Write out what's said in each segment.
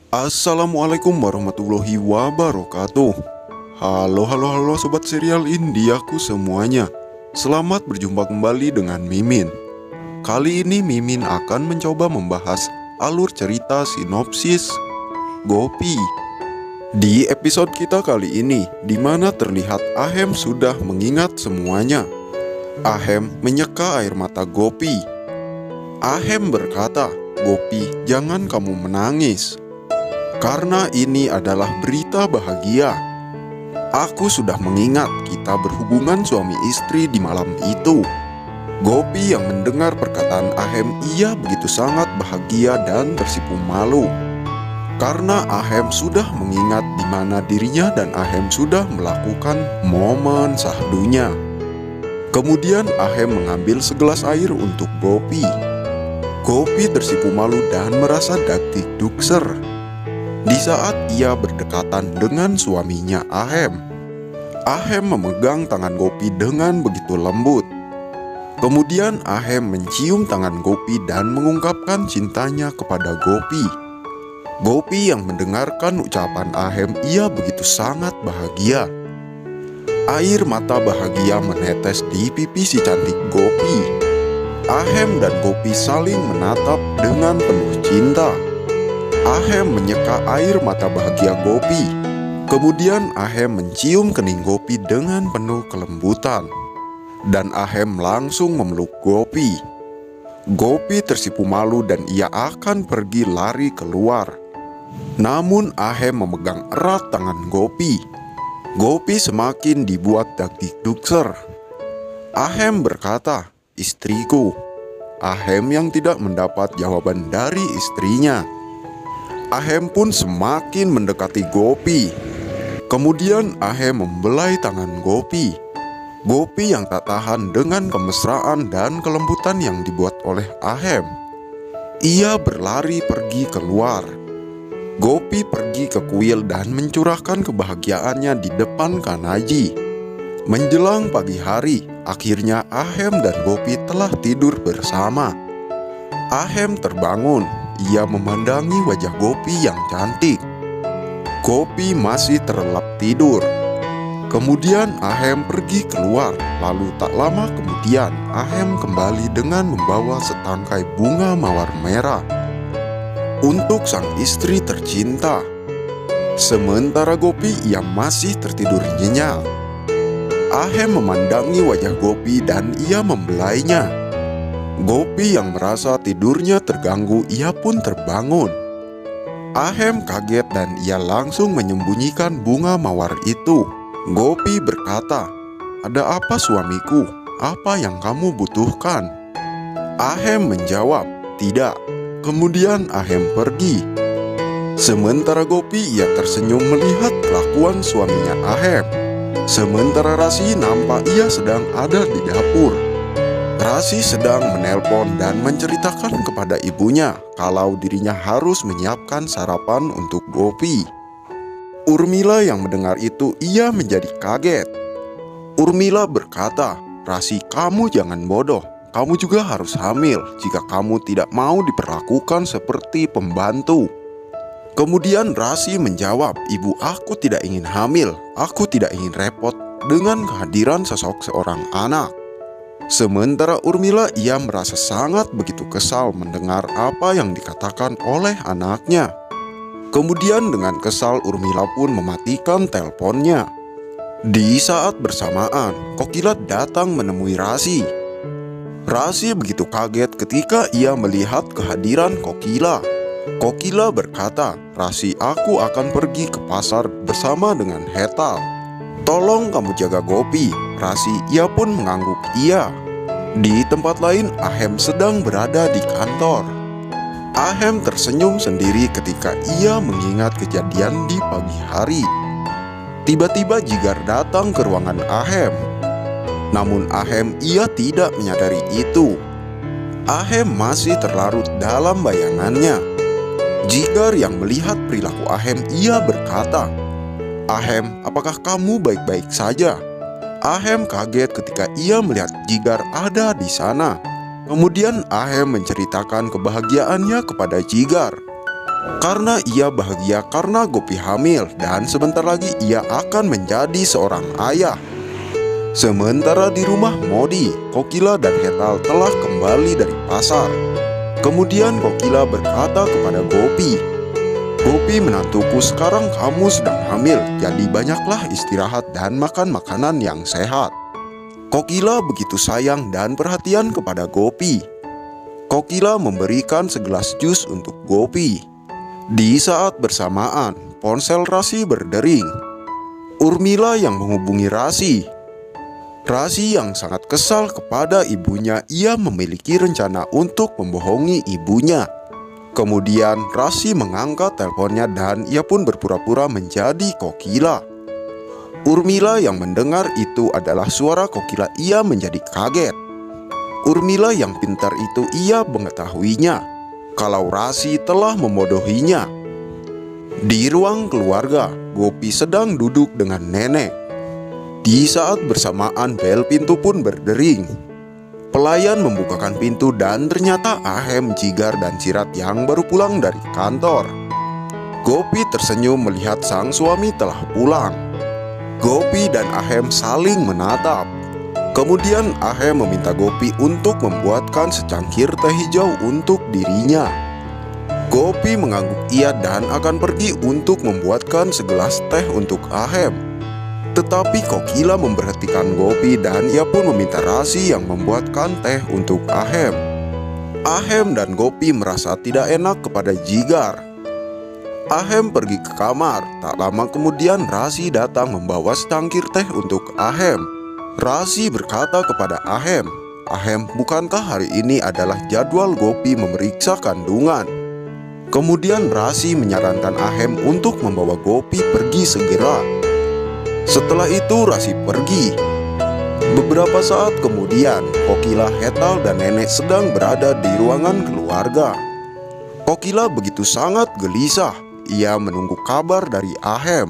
Assalamualaikum warahmatullahi wabarakatuh. Halo sobat serial Indiaku semuanya. Selamat berjumpa kembali dengan Mimin. Kali ini Mimin akan mencoba membahas alur cerita sinopsis Gopi. Di episode kita kali ini, di mana terlihat Ahem sudah mengingat semuanya. Ahem menyeka air mata Gopi. Ahem berkata, "Gopi, jangan kamu menangis. Karena ini adalah berita bahagia. Aku sudah mengingat kita berhubungan suami istri di malam itu." Gopi yang mendengar perkataan Ahem, ia begitu sangat bahagia dan tersipu malu. Karena Ahem sudah mengingat di mana dirinya dan Ahem sudah melakukan momen sahdunya. Kemudian Ahem mengambil segelas air untuk Gopi. Gopi tersipu malu dan merasa dakdikdukser di saat ia berdekatan dengan suaminya Ahem. Ahem memegang tangan Gopi dengan begitu lembut. Kemudian Ahem mencium tangan Gopi dan mengungkapkan cintanya kepada Gopi. Gopi yang mendengarkan ucapan Ahem, ia begitu sangat bahagia. Air mata bahagia menetes di pipi si cantik Gopi. Ahem dan Gopi saling menatap dengan penuh cinta. Ahem menyeka air mata bahagia Gopi. Kemudian Ahem mencium kening Gopi dengan penuh kelembutan. Dan Ahem langsung memeluk Gopi. Gopi tersipu malu dan ia akan pergi lari keluar. Namun Ahem memegang erat tangan Gopi. Gopi semakin dibuat dakdikdukser. Ahem berkata, "Istriku." Ahem yang tidak mendapat jawaban dari istrinya. Ahem pun semakin mendekati Gopi. Kemudian Ahem membelai tangan Gopi. Gopi yang tak tahan dengan kemesraan dan kelembutan yang dibuat oleh Ahem. Ia berlari pergi keluar. Gopi pergi ke kuil dan mencurahkan kebahagiaannya di depan Kanaji. Menjelang pagi hari, akhirnya Ahem dan Gopi telah tidur bersama. Ahem terbangun. Ia memandangi wajah Gopi yang cantik. Gopi masih terlelap tidur. Kemudian Ahem pergi keluar. Lalu tak lama kemudian Ahem kembali dengan membawa setangkai bunga mawar merah untuk sang istri tercinta. Sementara Gopi ia masih tertidur nyenyak. Ahem memandangi wajah Gopi dan ia membelainya. Gopi yang merasa tidurnya terganggu, ia pun terbangun. Ahem kaget dan ia langsung menyembunyikan bunga mawar itu. Gopi berkata, "Ada apa suamiku? Apa yang kamu butuhkan?" Ahem menjawab, "Tidak." Kemudian Ahem pergi. Sementara Gopi ia tersenyum melihat kelakuan suaminya Ahem. Sementara Rasi nampak ia sedang ada di dapur. Rasi sedang menelpon dan menceritakan kepada ibunya kalau dirinya harus menyiapkan sarapan untuk Gopi. Urmila yang mendengar itu ia menjadi kaget. Urmila berkata, "Rasi, kamu jangan bodoh. Kamu juga harus hamil jika kamu tidak mau diperlakukan seperti pembantu." Kemudian Rasi menjawab, "Ibu, aku tidak ingin hamil. Aku tidak ingin repot dengan kehadiran sosok seorang anak." Sementara Urmila ia merasa sangat begitu kesal mendengar apa yang dikatakan oleh anaknya. Kemudian dengan kesal Urmila pun mematikan teleponnya. Di saat bersamaan, Kokila datang menemui Rasi. Rasi begitu kaget ketika ia melihat kehadiran Kokila. Kokila berkata, "Rasi, aku akan pergi ke pasar bersama dengan Hetal. Tolong kamu jaga Gopi." Rasi ia pun mengangguk iya. Di tempat lain Ahem sedang berada di kantor. Ahem tersenyum sendiri ketika ia mengingat kejadian di pagi hari. Tiba-tiba Jigar datang ke ruangan Ahem. Namun Ahem ia tidak menyadari itu. Ahem masih terlarut dalam bayangannya. Jigar yang melihat perilaku Ahem ia berkata, "Ahem, apakah kamu baik-baik saja?" Ahem kaget ketika ia melihat Jigar ada di sana. Kemudian Ahem menceritakan kebahagiaannya kepada Jigar. Karena ia bahagia karena Gopi hamil dan sebentar lagi ia akan menjadi seorang ayah. Sementara di rumah Modi, Kokila dan Hetal telah kembali dari pasar. Kemudian Kokila berkata kepada Gopi, "Gopi menantuku, sekarang kamu sedang hamil, jadi banyaklah istirahat dan makan makanan yang sehat." Kokila begitu sayang dan perhatian kepada Gopi. Kokila memberikan segelas jus untuk Gopi. Di saat bersamaan, ponsel Rasi berdering. Urmila yang menghubungi Rasi. Rasi yang sangat kesal kepada ibunya, ia memiliki rencana untuk membohongi ibunya. Kemudian Rasi mengangkat teleponnya dan ia pun berpura-pura menjadi Kokila. Urmila yang mendengar itu adalah suara Kokila, ia menjadi kaget. Urmila yang pintar itu ia mengetahuinya kalau Rasi telah membodohinya. Di ruang keluarga, Gopi sedang duduk dengan nenek. Di saat bersamaan bel pintu pun berdering. Pelayan membukakan pintu dan ternyata Ahem, Jigar, dan Cirat yang baru pulang dari kantor. Gopi tersenyum melihat sang suami telah pulang. Gopi dan Ahem saling menatap. Kemudian Ahem meminta Gopi untuk membuatkan secangkir teh hijau untuk dirinya. Gopi mengangguk iya dan akan pergi untuk membuatkan segelas teh untuk Ahem. Tetapi Kokila memberhentikan Gopi dan ia pun meminta Rasi yang membuatkan teh untuk Ahem. Ahem dan Gopi merasa tidak enak kepada Jigar. Ahem pergi ke kamar. Tak lama kemudian Rasi datang membawa secangkir teh untuk Ahem. Rasi berkata kepada Ahem, "Ahem, bukankah hari ini adalah jadwal Gopi memeriksa kandungan?" Kemudian Rasi menyarankan Ahem untuk membawa Gopi pergi segera. Setelah itu Rasi pergi. Beberapa saat kemudian, Kokila, Hetal, dan nenek sedang berada di ruangan keluarga. Kokila begitu sangat gelisah. Ia menunggu kabar dari Ahem.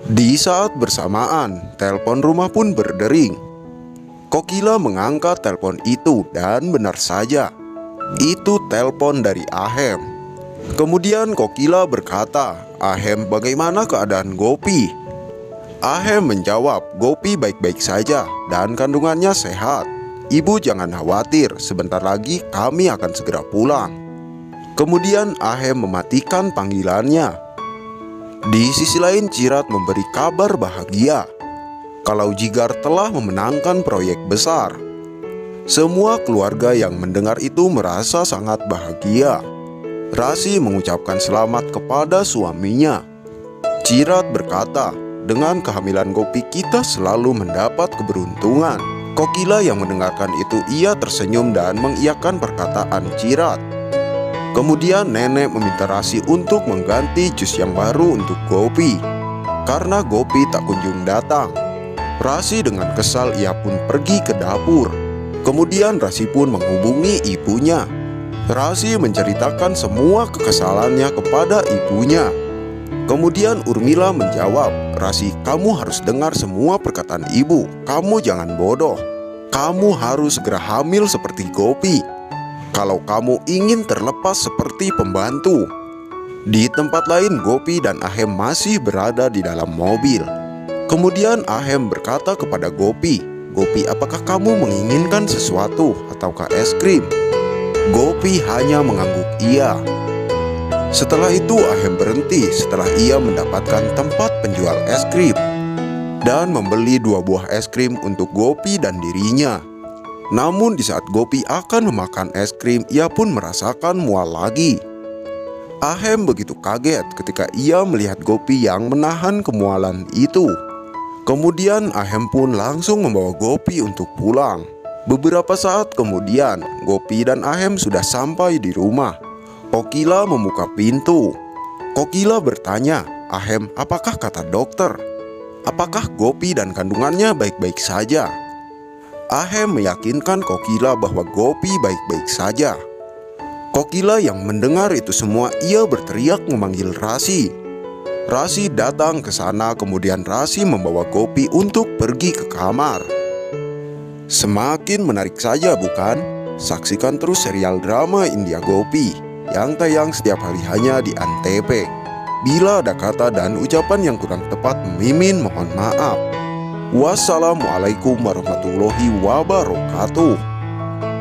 Di saat bersamaan, telepon rumah pun berdering. Kokila mengangkat telepon itu dan benar saja, itu telepon dari Ahem. Kemudian Kokila berkata, "Ahem, bagaimana keadaan Gopi?" Ahem menjawab, "Gopi baik-baik saja dan kandungannya sehat. Ibu jangan khawatir, sebentar lagi kami akan segera pulang." Kemudian Ahem mematikan panggilannya. Di sisi lain, Cirat memberi kabar bahagia kalau Jigar telah memenangkan proyek besar. Semua keluarga yang mendengar itu merasa sangat bahagia. Rasi mengucapkan selamat kepada suaminya. Cirat berkata, "Dengan kehamilan Gopi kita selalu mendapat keberuntungan." Kokila yang mendengarkan itu ia tersenyum dan mengiyakan perkataan Cirat. Kemudian nenek meminta Rasi untuk mengganti jus yang baru untuk Gopi karena Gopi tak kunjung datang. Rasi dengan kesal ia pun pergi ke dapur. Kemudian Rasi pun menghubungi ibunya. Rasi menceritakan semua kekesalannya kepada ibunya. Kemudian Urmila menjawab, "Rasi, kamu harus dengar semua perkataan ibu. Kamu jangan bodoh. Kamu harus segera hamil seperti Gopi kalau kamu ingin terlepas seperti pembantu." Di tempat lain, Gopi dan Ahem masih berada di dalam mobil. Kemudian Ahem berkata kepada Gopi, "Gopi, apakah kamu menginginkan sesuatu ataukah es krim?" Gopi hanya mengangguk iya. Setelah itu Ahem berhenti setelah ia mendapatkan tempat penjual es krim dan membeli 2 buah es krim untuk Gopi dan dirinya. Namun di saat Gopi akan memakan es krim, ia pun merasakan mual lagi. Ahem begitu kaget ketika ia melihat Gopi yang menahan kemualan itu. Kemudian Ahem pun langsung membawa Gopi untuk pulang. Beberapa saat kemudian, Gopi dan Ahem sudah sampai di rumah. Kokila membuka pintu. Kokila bertanya, "Ahem, apakah kata dokter? Apakah Gopi dan kandungannya baik-baik saja?" Ahem meyakinkan Kokila bahwa Gopi baik-baik saja. Kokila yang mendengar itu semua, ia berteriak memanggil Rasi. Rasi datang ke sana, kemudian Rasi membawa Gopi untuk pergi ke kamar. Semakin menarik saja bukan? Saksikan terus serial drama India Gopi. yang tayang setiap hari hanya di Antv. Bila ada kata dan ucapan yang kurang tepat, Mimin mohon maaf. Wassalamualaikum warahmatullahi wabarakatuh.